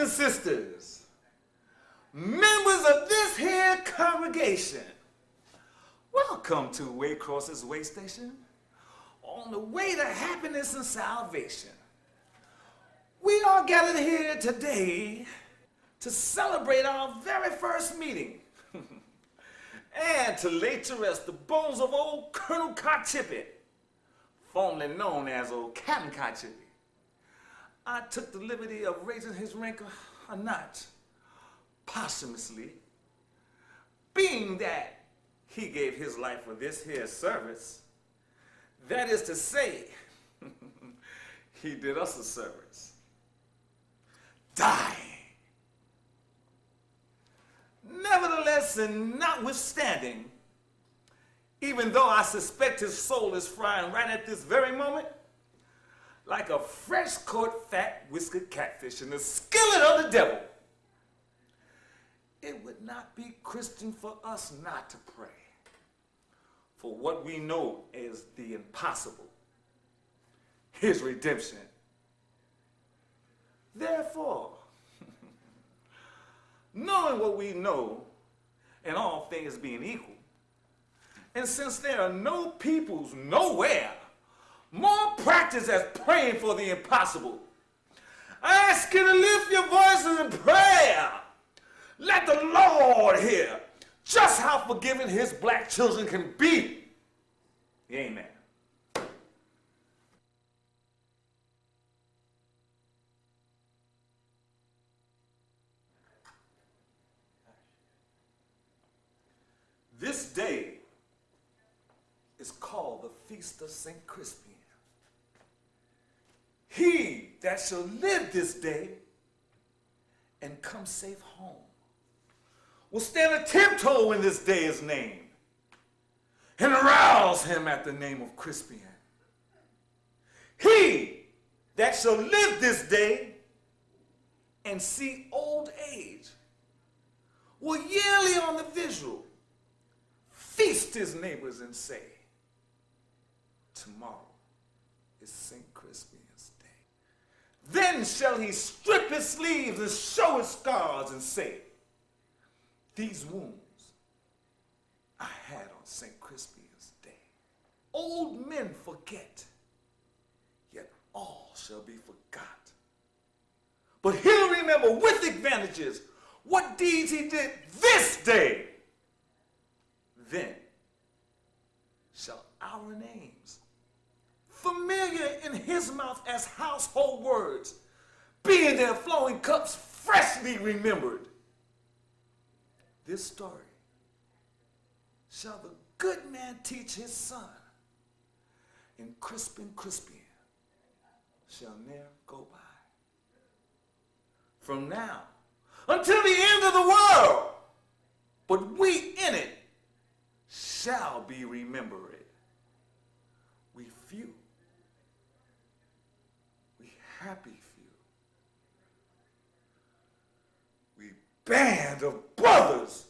and sisters, members of this here congregation, welcome to Waycross's Way Station, on the way to happiness and salvation. We are gathered here today to celebrate our very first meeting and to lay to rest the bones of old Colonel Carchippy, formerly known as old Captain Carchippy. I took the liberty of raising his rank a notch posthumously, being that he gave his life for this here service. That is to say, he did us a service, dying. Nevertheless and notwithstanding, even though I suspect his soul is frying right at this very moment, like a fresh-caught fat whiskered catfish in the skillet of the devil, it would not be Christian for us not to pray for what we know is the impossible, his redemption. Therefore, knowing what we know, and all things being equal, and since there are no peoples nowhere more practiced at praying for the impossible, I ask you to lift your voices in prayer. Let the Lord hear just how forgiving his black children can be. Amen. This day is called the Feast of St. Crispin. He that shall live this day and come safe home will stand a tiptoe when this day is named and arouse him at the name of Crispian. He that shall live this day and see old age will yearly on the visual feast his neighbors and say, tomorrow is St. Crispian's day. Then shall he strip his sleeves and show his scars and say, these wounds I had on St. Crispian's day. Old men forget, yet all shall be forgot. But he'll remember with advantages what deeds he did this day. Then shall our names, familiar in his mouth as household words, be in their flowing cups freshly remembered. This story shall the good man teach his son, and Crispian shall ne'er go by. From now until the end of the world, but we in it shall be remembered. We few, we happy few, we band of brothers